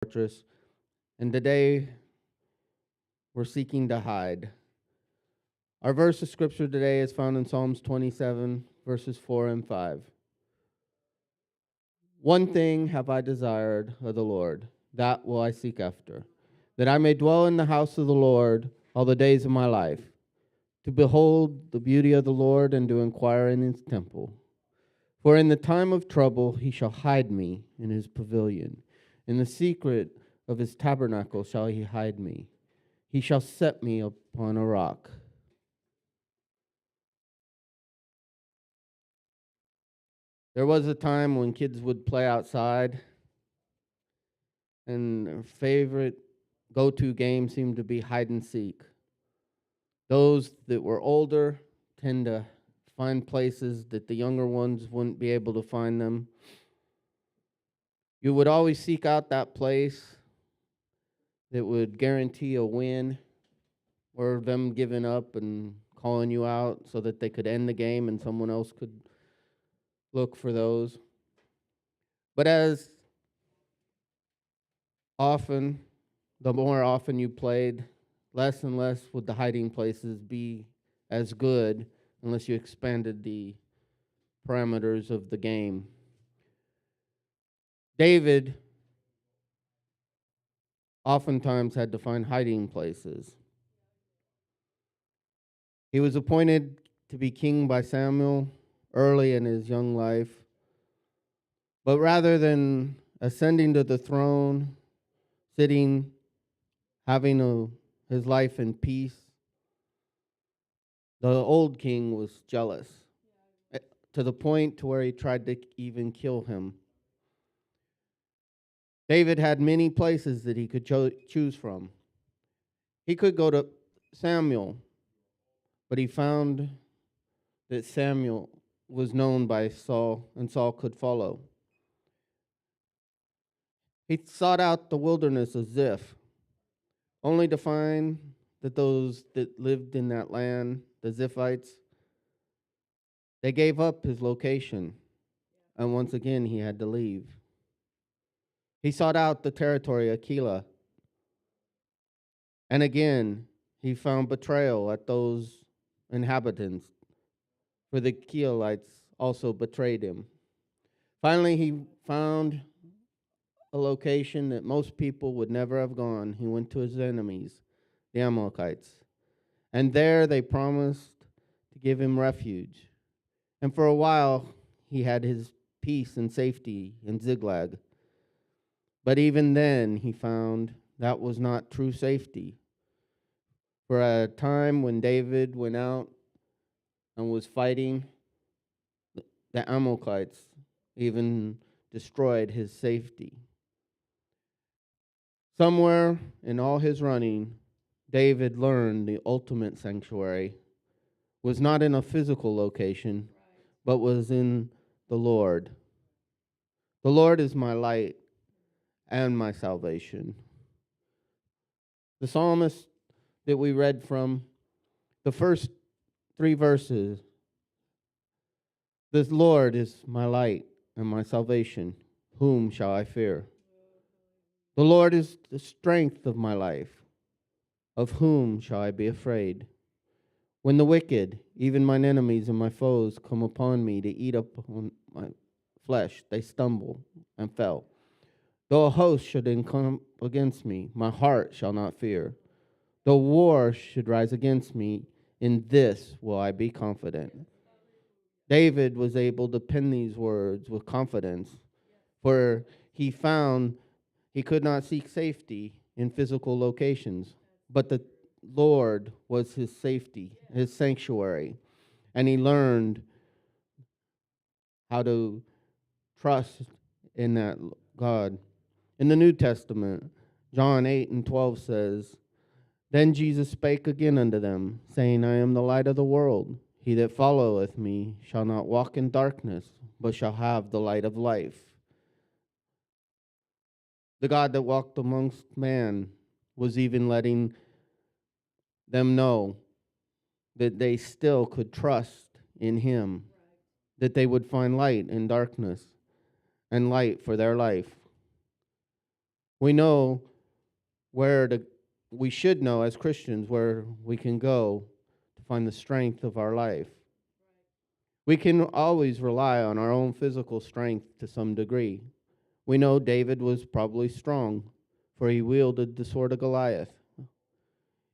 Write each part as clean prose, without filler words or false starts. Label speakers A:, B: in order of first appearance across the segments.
A: fortress, and today we're seeking to hide. Our verse of scripture today is found in Psalms 27, verses 4 and 5. One thing have I desired of the Lord, that will I seek after, that I may dwell in the house of the Lord all the days of my life, to behold the beauty of the Lord and to inquire in his temple. For in the time of trouble he shall hide me in his pavilion. In the secret of his tabernacle shall he hide me. He shall set me upon a rock. There was a time when kids would play outside, and their favorite go to game seemed to be hide and seek. Those that were older tend to find places that the younger ones wouldn't be able to find them. You would always seek out that place that would guarantee a win or them giving up and calling you out so that they could end the game and someone else could look for those. But as often, the more often you played, less and less would the hiding places be as good unless you expanded the parameters of the game. David oftentimes had to find hiding places. He was appointed to be king by Samuel early in his young life, but rather than ascending to the throne, sitting, his life in peace, the old king was jealous to the point to where he tried to even kill him. David had many places that he could choose from. He could go to Samuel, but he found that Samuel was known by Saul, and Saul could follow. He sought out the wilderness of Ziph, only to find that those that lived in that land, the Ziphites, they gave up his location, and once again he had to leave. He sought out the territory of Keilah, and again he found betrayal at those inhabitants, for the Keilites also betrayed him. Finally, he found a location that most people would never have gone. He went to his enemies, the Amalekites, and there they promised to give him refuge. And for a while, he had his peace and safety in Ziklag. But even then, he found that was not true safety. For a time when David went out and was fighting, the Amalekites even destroyed his safety. Somewhere in all his running, David learned the ultimate sanctuary was not in a physical location, but was in the Lord. The Lord is my light and my salvation. The psalmist that we read from, the first 3 verses, the Lord is my light and my salvation. Whom shall I fear? The Lord is the strength of my life. Of whom shall I be afraid? When the wicked, even mine enemies and my foes, come upon me to eat up on my flesh, they stumble and fell. Though a host should encamp against me, my heart shall not fear. Though war should rise against me, in this will I be confident. David was able to pen these words with confidence, for he found he could not seek safety in physical locations, but the Lord was his safety, his sanctuary, and he learned how to trust in that God. In the New Testament, John 8 and 12 says, Then Jesus spake again unto them, saying, I am the light of the world. He that followeth me shall not walk in darkness, but shall have the light of life. The God that walked amongst man was even letting them know that they still could trust in him, that they would find light in darkness and light for their life. We know where to, we should know as Christians where we can go to find the strength of our life. We can always rely on our own physical strength to some degree. We know David was probably strong, for he wielded the sword of Goliath.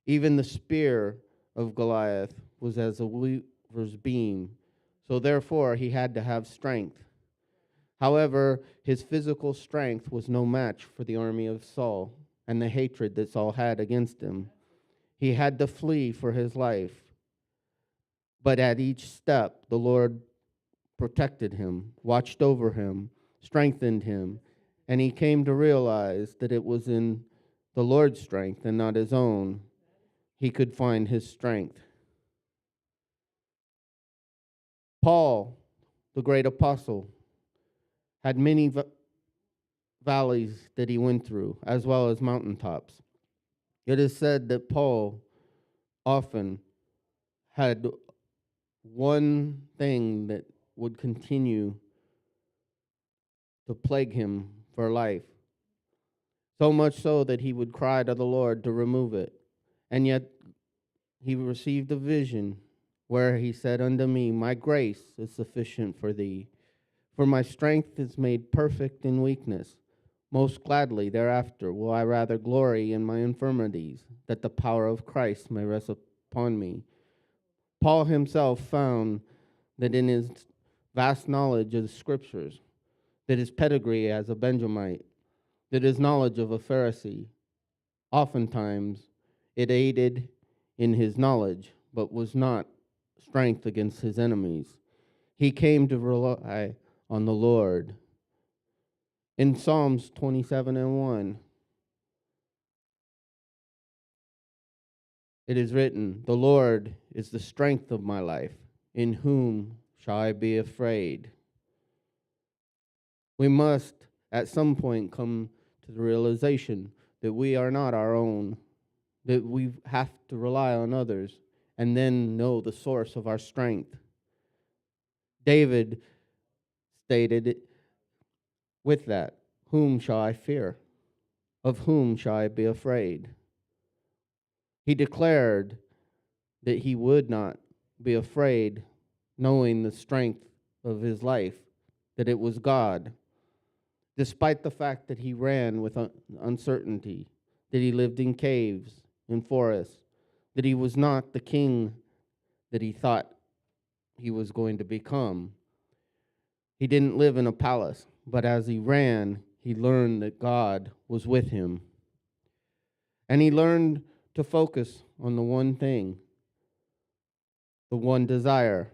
A: Even the spear of Goliath was as a weaver's beam, so therefore he had to have strength. However, his physical strength was no match for the army of Saul and the hatred that Saul had against him. He had to flee for his life, but at each step, the Lord protected him, watched over him, strengthened him, and he came to realize that it was in the Lord's strength and not his own he could find his strength. Paul, the great apostle, had many valleys that he went through, as well as mountaintops. It is said that Paul often had one thing that would continue to plague him for life, so much so that he would cry to the Lord to remove it. And yet he received a vision where he said unto me, my grace is sufficient for thee, for my strength is made perfect in weakness. Most gladly thereafter will I rather glory in my infirmities, that the power of Christ may rest upon me. Paul himself found that in his vast knowledge of the scriptures, that his pedigree as a Benjamite, that his knowledge of a Pharisee, oftentimes it aided in his knowledge, but was not strength against his enemies. He came to rely on the Lord. In Psalms 27:1, it is written, the Lord is the strength of my life. In whom shall I be afraid? We must, at some point, come to the realization that we are not our own, that we have to rely on others, and then know the source of our strength. David stated with that, whom shall I fear? Of whom shall I be afraid? He declared that he would not be afraid, knowing the strength of his life, that it was God. Despite the fact that he ran with uncertainty, that he lived in caves, in forests, that he was not the king that he thought he was going to become. He didn't live in a palace, but as he ran, he learned that God was with him. And he learned to focus on the one thing, the one desire,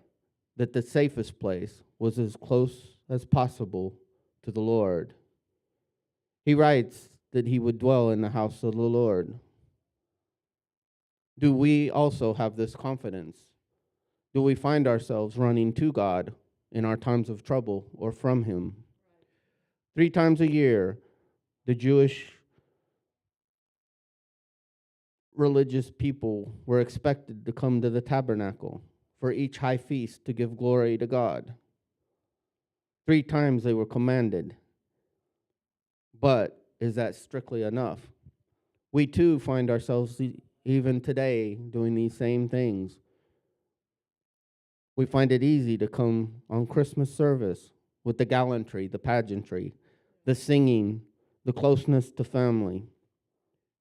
A: that the safest place was as close as possible to the Lord. He writes that he would dwell in the house of the Lord. Do we also have this confidence? Do we find ourselves running to God in our times of trouble or from him? 3 times a year, the Jewish religious people were expected to come to the tabernacle for each high feast to give glory to God. 3 times they were commanded. But is that strictly enough? We too find ourselves even today doing these same things. We find it easy to come on Christmas service with the gallantry, the pageantry, the singing, the closeness to family.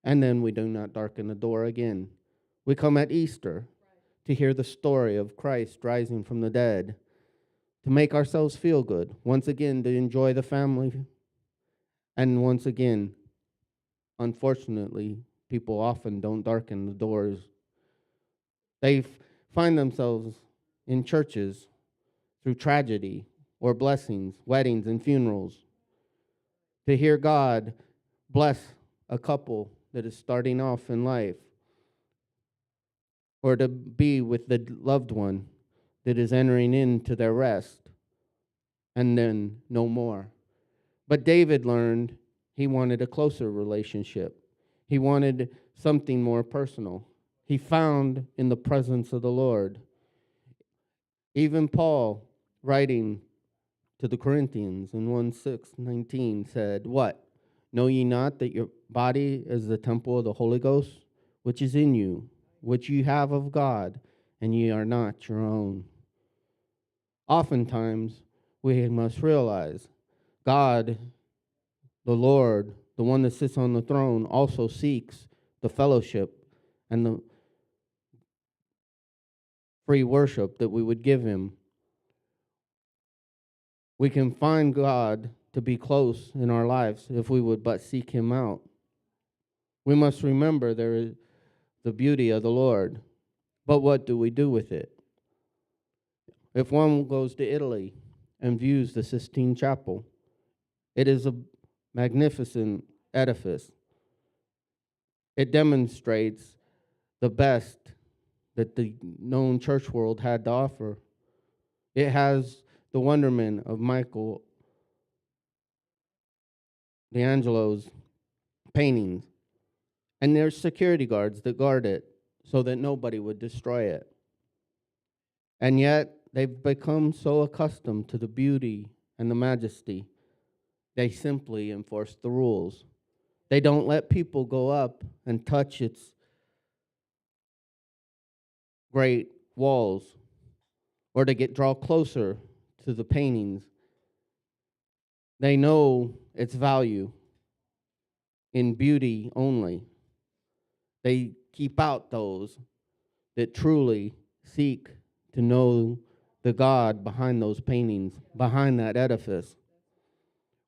A: And then we do not darken the door again. We come at Easter to hear the story of Christ rising from the dead, to make ourselves feel good, once again to enjoy the family, and once again, unfortunately, people often don't darken the doors. They find themselves in churches through tragedy or blessings, weddings and funerals, to hear God bless a couple that is starting off in life, or to be with the loved one that is entering into their rest, and then no more. But David learned he wanted a closer relationship. He wanted something more personal. He found in the presence of the Lord. Even Paul, writing to the Corinthians in 1:6-19, said, what? Know ye not that your body is the temple of the Holy Ghost, which is in you, which you have of God, and ye are not your own? Oftentimes, we must realize God, the Lord, the one that sits on the throne, also seeks the fellowship and the free worship that we would give him. We can find God to be close in our lives if we would but seek him out. We must remember there is the beauty of the Lord, but what do we do with it? If one goes to Italy and views the Sistine Chapel, it is a magnificent edifice. It demonstrates the best that the known church world had to offer. It has the wonderment of Michael D'Angelo's paintings, and there's security guards that guard it so that nobody would destroy it. And yet, they've become so accustomed to the beauty and the majesty, they simply enforce the rules. They don't let people go up and touch its great walls or to draw closer to the paintings. They know its value in beauty only. They keep out those that truly seek to know the God behind those paintings, behind that edifice.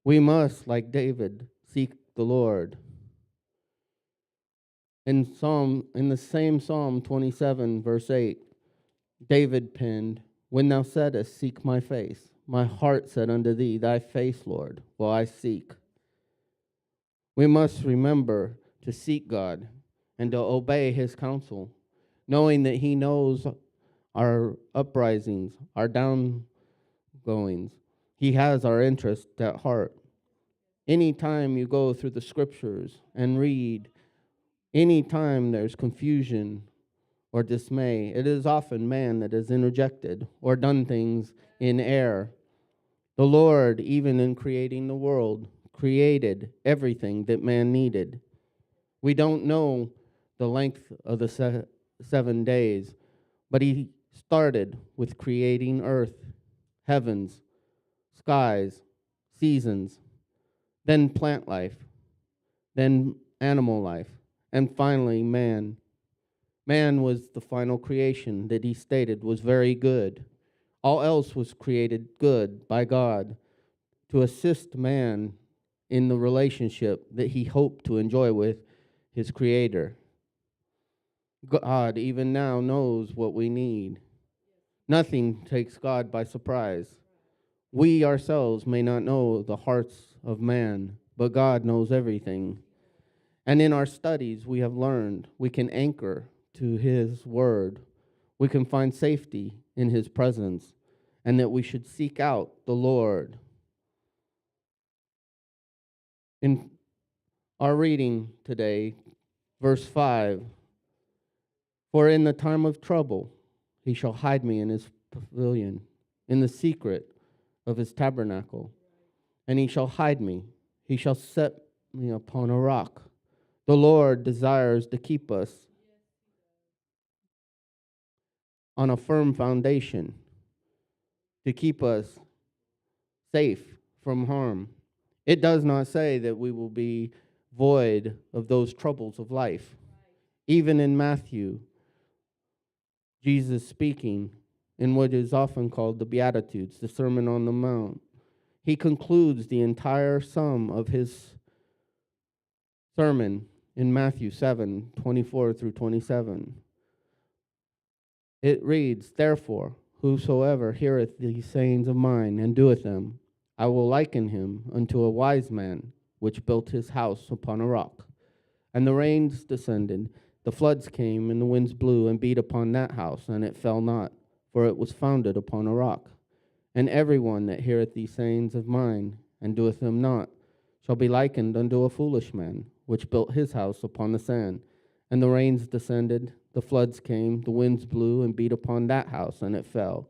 A: We must, like David, seek the Lord. In the same Psalm 27, verse 8, David penned, "When thou saidst, seek my face, my heart said unto thee, thy face, Lord, will I seek." We must remember to seek God and to obey his counsel, knowing that he knows our uprisings, our downgoings. He has our interest at heart. Anytime you go through the scriptures and read, anytime there's confusion or dismay, it is often man that has interjected or done things in error. The Lord, even in creating the world, created everything that man needed. We don't know the length of the 7 days, but he started with creating earth, heavens, skies, seasons, then plant life, then animal life, and finally man. Man was the final creation that he stated was very good. All else was created good by God to assist man in the relationship that he hoped to enjoy with his Creator. God even now knows what we need. Nothing takes God by surprise. We ourselves may not know the hearts of man, but God knows everything. And in our studies, we have learned we can anchor to his word. We can find safety in his presence, and that we should seek out the Lord. In our reading today, verse 5, "For in the time of trouble he shall hide me in his pavilion, in the secret of his tabernacle. And he shall hide me, he shall set me upon a rock." The Lord desires to keep us on a firm foundation, to keep us safe from harm. It does not say that we will be void of those troubles of life. Even in Matthew, Jesus speaking in what is often called the Beatitudes, the Sermon on the Mount, he concludes the entire sum of his sermon in Matthew 7:24 through 27. It reads, "Therefore, whosoever heareth these sayings of mine and doeth them, I will liken him unto a wise man, which built his house upon a rock. And the rains descended, the floods came, and the winds blew and beat upon that house, and it fell not, for it was founded upon a rock. And every one that heareth these sayings of mine, and doeth them not, shall be likened unto a foolish man, which built his house upon the sand. And the rains descended, the floods came, the winds blew and beat upon that house, and it fell.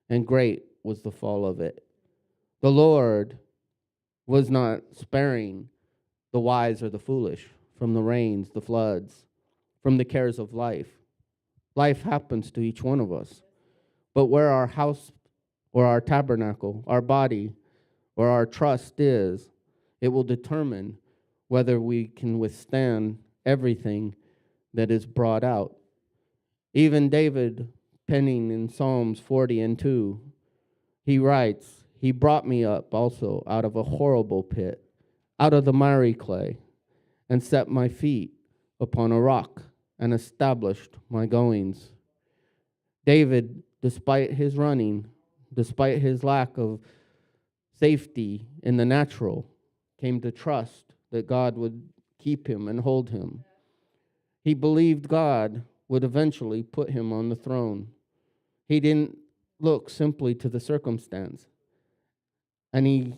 A: And great was the fall of it." The Lord was not sparing the wise or the foolish, from the rains, the floods, from the cares of life. Life happens to each one of us. But where our house or our tabernacle, our body, or our trust is, it will determine whether we can withstand everything that is brought out. Even David, penning in Psalms 40 and 2, he writes, "He brought me up also out of a horrible pit, out of the miry clay, and set my feet upon a rock, and established my goings." David, despite his running, despite his lack of safety in the natural, came to trust that God would keep him and hold him. He believed God would eventually put him on the throne. He didn't look simply to the circumstance, and he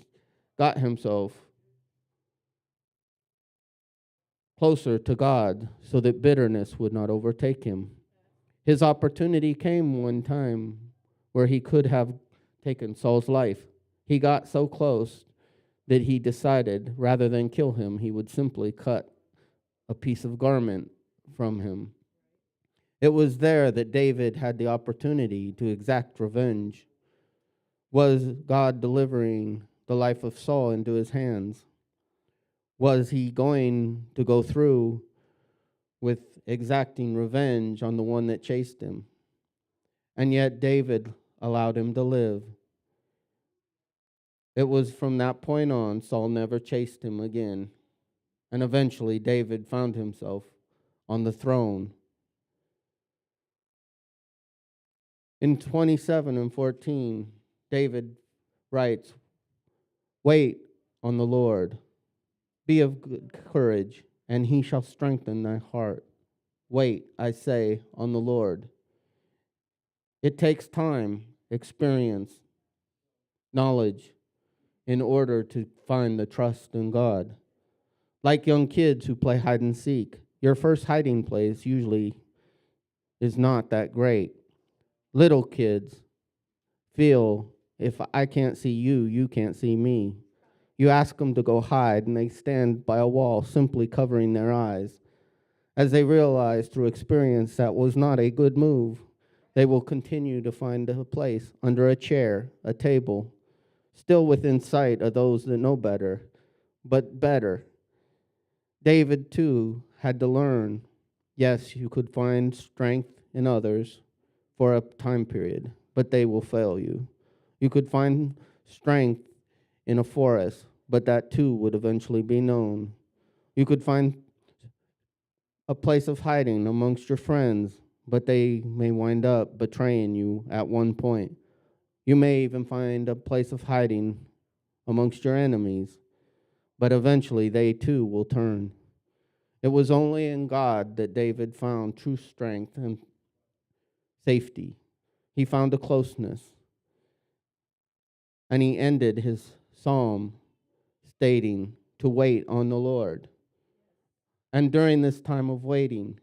A: got himself closer to God so that bitterness would not overtake him. His opportunity came one time where he could have taken Saul's life. He got so close that he decided rather than kill him, he would simply cut a piece of garment from him. It was there that David had the opportunity to exact revenge. Was God delivering the life of Saul into his hands? Was he going to go through with exacting revenge on the one that chased him? And yet David allowed him to live. It was from that point on, Saul never chased him again. And eventually David found himself on the throne. In 27 and 14, David writes, "Wait on the Lord. Be of good courage, and he shall strengthen thy heart. Wait, I say, on the Lord." It takes time, experience, knowledge in order to find the trust in God. Like young kids who play hide and seek, your first hiding place usually is not that great. Little kids feel, if I can't see you, you can't see me. You ask them to go hide, and they stand by a wall, simply covering their eyes. As they realize through experience that was not a good move, they will continue to find a place under a chair, a table, still within sight of those that know better, but better. David, too, had to learn, yes, you could find strength in others for a time period, but they will fail you. You could find strength in a forest, but that too would eventually be known. You could find a place of hiding amongst your friends, but they may wind up betraying you at one point. You may even find a place of hiding amongst your enemies, but eventually they too will turn. It was only in God that David found true strength and safety. He found a closeness, and he ended his psalm stating to wait on the Lord. And during this time of waiting,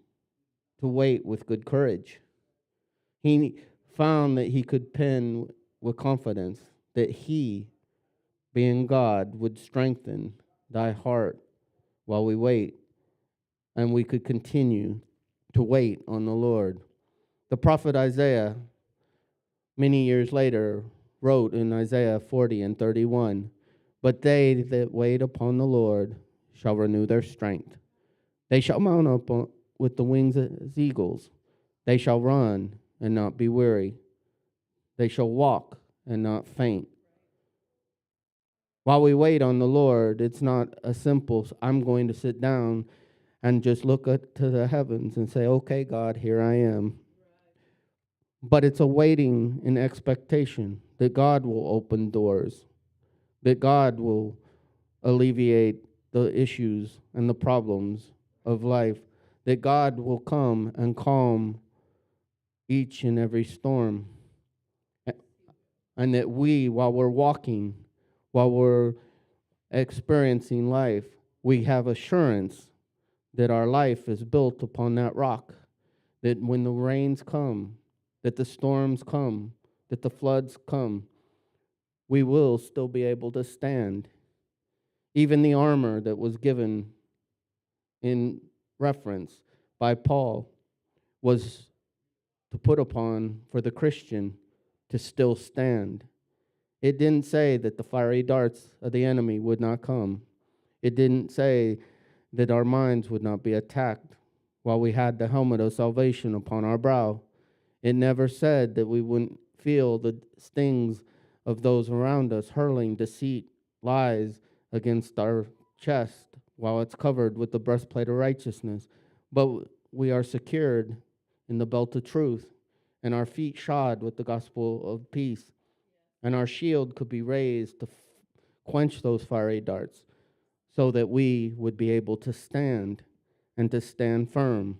A: to wait with good courage. He found that he could pen with confidence that he, being God, would strengthen thy heart while we wait, and we could continue to wait on the Lord. The prophet Isaiah, many years later, wrote in Isaiah 40 and 31, "But they that wait upon the Lord shall renew their strength. They shall mount up with the wings as eagles. They shall run and not be weary. They shall walk and not faint." While we wait on the Lord, it's not a simple, I'm going to sit down and just look up to the heavens and say, "Okay, God, here I am." But it's a waiting in expectation that God will open doors, that God will alleviate the issues and the problems of life, that God will come and calm each and every storm, and that we, while we're walking, while we're experiencing life, we have assurance that our life is built upon that rock, that when the rains come, that the storms come, that the floods come, we will still be able to stand. Even the armor that was given in reference by Paul was to put upon for the Christian to still stand. It didn't say that the fiery darts of the enemy would not come. It didn't say that our minds would not be attacked while we had the helmet of salvation upon our brow. It never said that we wouldn't feel the stings of those around us hurling deceit, lies against our chest while it's covered with the breastplate of righteousness. But we are secured in the belt of truth, and our feet shod with the gospel of peace, and our shield could be raised to quench those fiery darts so that we would be able to stand and to stand firm.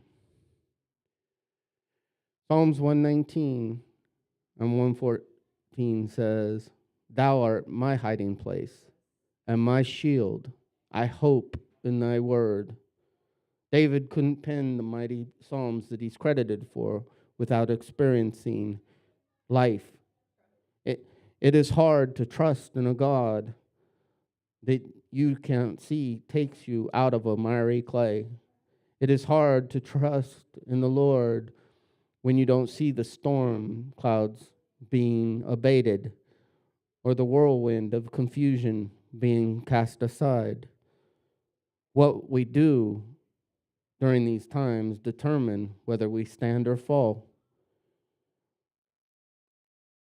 A: Psalms 119 and 114 says, "Thou art my hiding place and my shield. I hope in thy word." David couldn't pen the mighty psalms that he's credited for without experiencing life. It is hard to trust in a God that you can't see takes you out of a miry clay. It is hard to trust in the Lord when you don't see the storm clouds being abated or the whirlwind of confusion being cast aside. What we do during these times determine whether we stand or fall.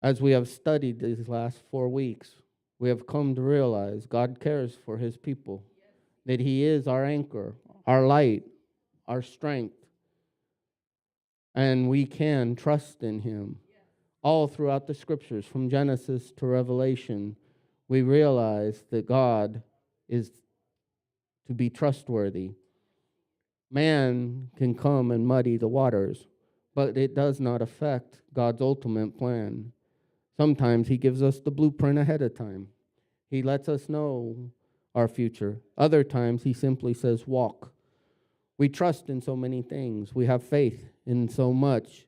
A: As we have studied these last 4 weeks, we have come to realize God cares for his people, that he is our anchor, our light, our strength, and we can trust in him. All throughout the scriptures, from Genesis to Revelation, we realize that God is to be trustworthy. Man can come and muddy the waters, but it does not affect God's ultimate plan. Sometimes he gives us the blueprint ahead of time. He lets us know our future. Other times he simply says, walk. We trust in so many things. We have faith in so much.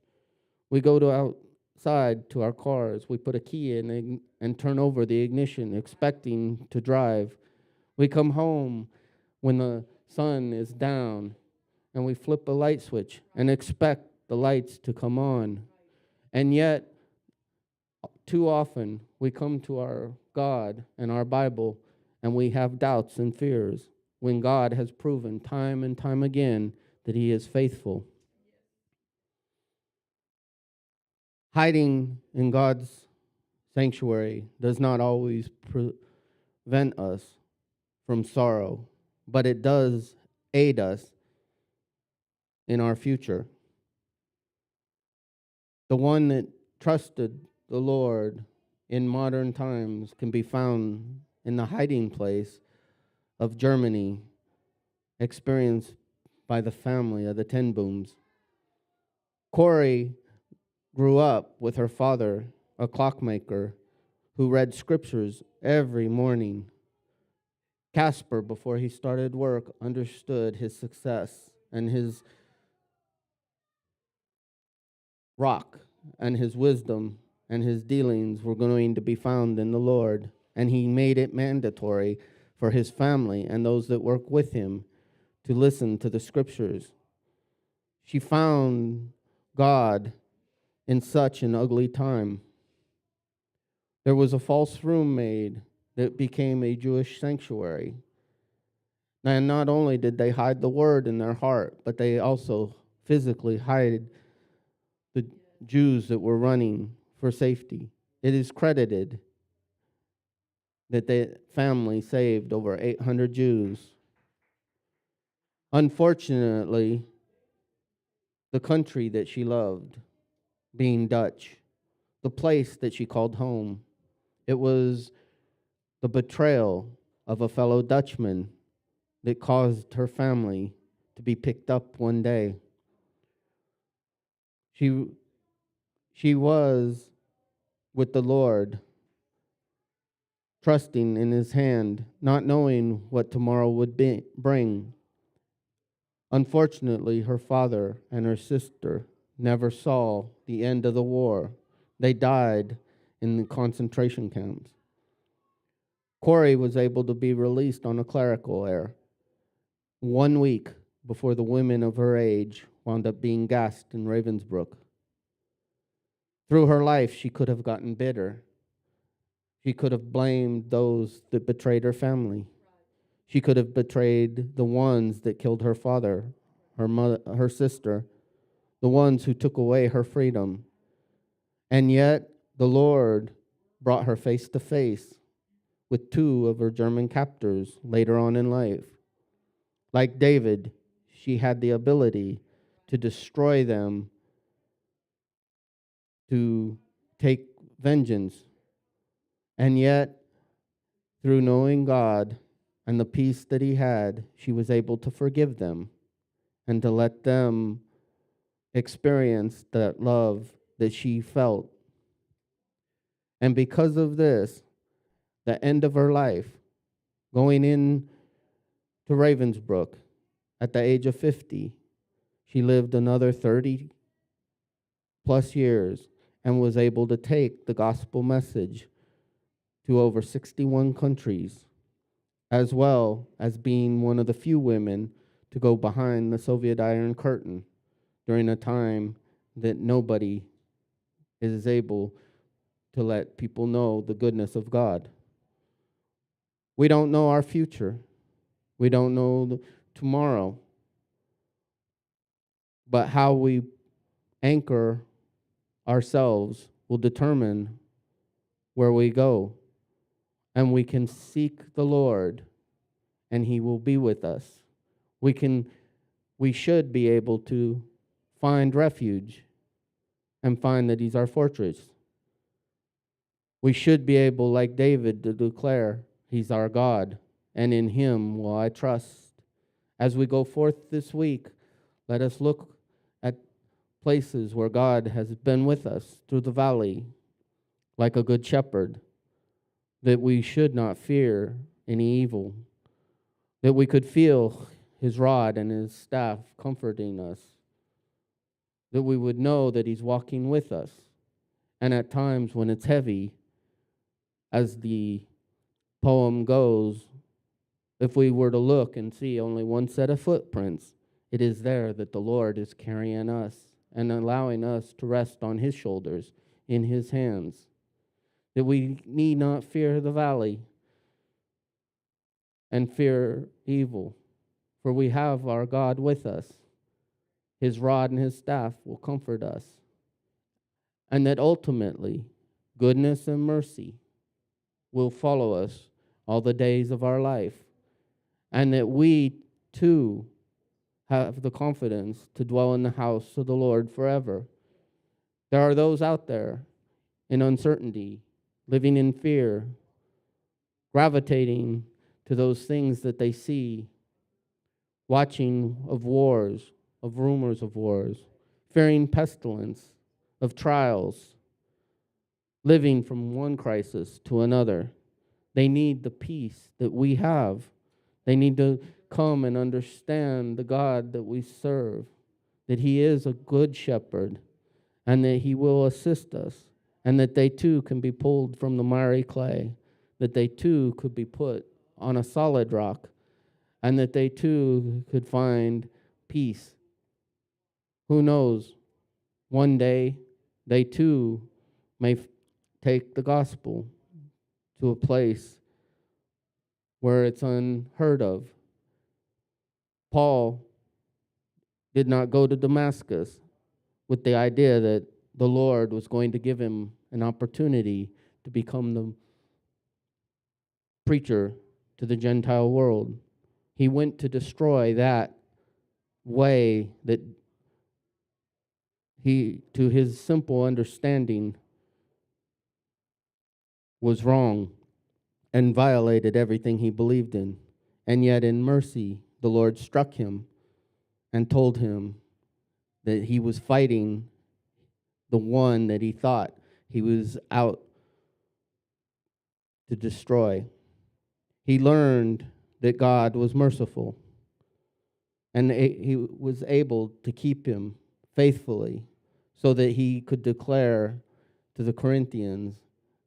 A: We go to outside to our cars. We put a key in and turn over the ignition, expecting to drive. We come home when the sun is down, and we flip a light switch and expect the lights to come on. And yet, too often, we come to our God and our Bible, and we have doubts and fears when God has proven time and time again that he is faithful. Hiding in God's sanctuary does not always prevent us from sorrow, but it does aid us in our future. The one that trusted the Lord in modern times can be found in the hiding place of Germany, experienced by the family of the Ten Booms. Corey grew up with her father, a clockmaker, who read scriptures every morning. Casper, before he started work, understood his success and his rock and his wisdom and his dealings were going to be found in the Lord. And he made it mandatory for his family and those that work with him to listen to the scriptures. She found God in such an ugly time. There was a false room made that became a Jewish sanctuary. And not only did they hide the word in their heart, but they also physically hid the Jews that were running for safety. It is credited that the family saved over 800 Jews. Unfortunately, the country that she loved, being Dutch, the place that she called home, it was the betrayal of a fellow Dutchman that caused her family to be picked up one day. She was with the Lord, trusting in his hand, not knowing what tomorrow would bring. Unfortunately, her father and her sister never saw the end of the war. They died in the concentration camps. Corey was able to be released on a clerical error 1 week before the women of her age wound up being gassed in Ravensbrück. Through her life, she could have gotten bitter. She could have blamed those that betrayed her family. She could have betrayed the ones that killed her father, her mother, her sister, the ones who took away her freedom. And yet, the Lord brought her face to face with two of her German captors later on in life. Like David, she had the ability to destroy them, to take vengeance. And yet, through knowing God and the peace that he had, she was able to forgive them and to let them experience that love that she felt. And because of this, the end of her life, going in to Ravensbrück at the age of 50, she lived another 30 plus years and was able to take the gospel message to over 61 countries, as well as being one of the few women to go behind the Soviet Iron Curtain during a time that nobody is able to let people know the goodness of God. We don't know our future. We don't know tomorrow. But how we anchor ourselves will determine where we go. And we can seek the Lord, and he will be with us. We should be able to find refuge and find that he's our fortress. We should be able, like David, to declare he's our God, and in him will I trust. As we go forth this week, let us look at places where God has been with us through the valley, like a good shepherd, that we should not fear any evil, that we could feel his rod and his staff comforting us, that we would know that he's walking with us. And at times when it's heavy, as the poem goes, if we were to look and see only one set of footprints, it is there that the Lord is carrying us and allowing us to rest on his shoulders, in his hands, that we need not fear the valley and fear evil, for we have our God with us. His rod and his staff will comfort us, and that ultimately goodness and mercy will follow us all the days of our life, and that we too have the confidence to dwell in the house of the Lord forever. There are those out there in uncertainty, living in fear, gravitating to those things that they see, watching of wars, of rumors of wars, fearing pestilence, of trials, living from one crisis to another. They need the peace that we have. They need to come and understand the God that we serve, that he is a good shepherd, and that he will assist us, and that they too can be pulled from the miry clay, that they too could be put on a solid rock, and that they too could find peace. Who knows? One day they too may take the gospel to a place where it's unheard of. Paul did not go to Damascus with the idea that the Lord was going to give him an opportunity to become the preacher to the Gentile world. He went to destroy that way that he, to his simple understanding, was wrong and violated everything he believed in. And yet in mercy, the Lord struck him and told him that he was fighting the one that he thought he was out to destroy. He learned that God was merciful, and he was able to keep him faithfully so that he could declare to the Corinthians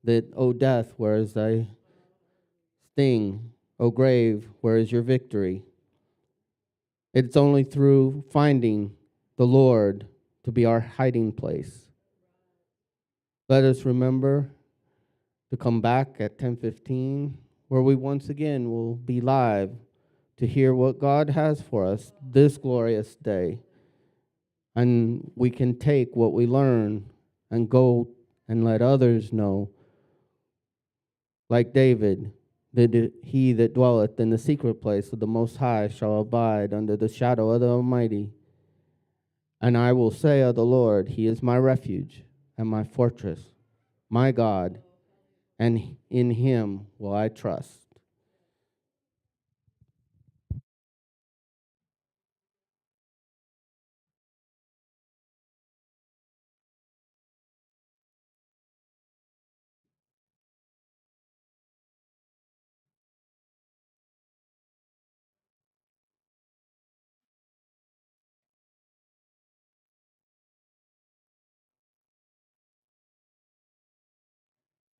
A: that, O death, where is thy sting, O grave, where is your victory? It's only through finding the Lord to be our hiding place. Let us remember to come back at 10:15, where we once again will be live to hear what God has for us this glorious day. And we can take what we learn and go and let others know, like David, that he that dwelleth in the secret place of the Most High shall abide under the shadow of the Almighty. And I will say of the Lord, He is my refuge and my fortress, my God, and in Him will I trust.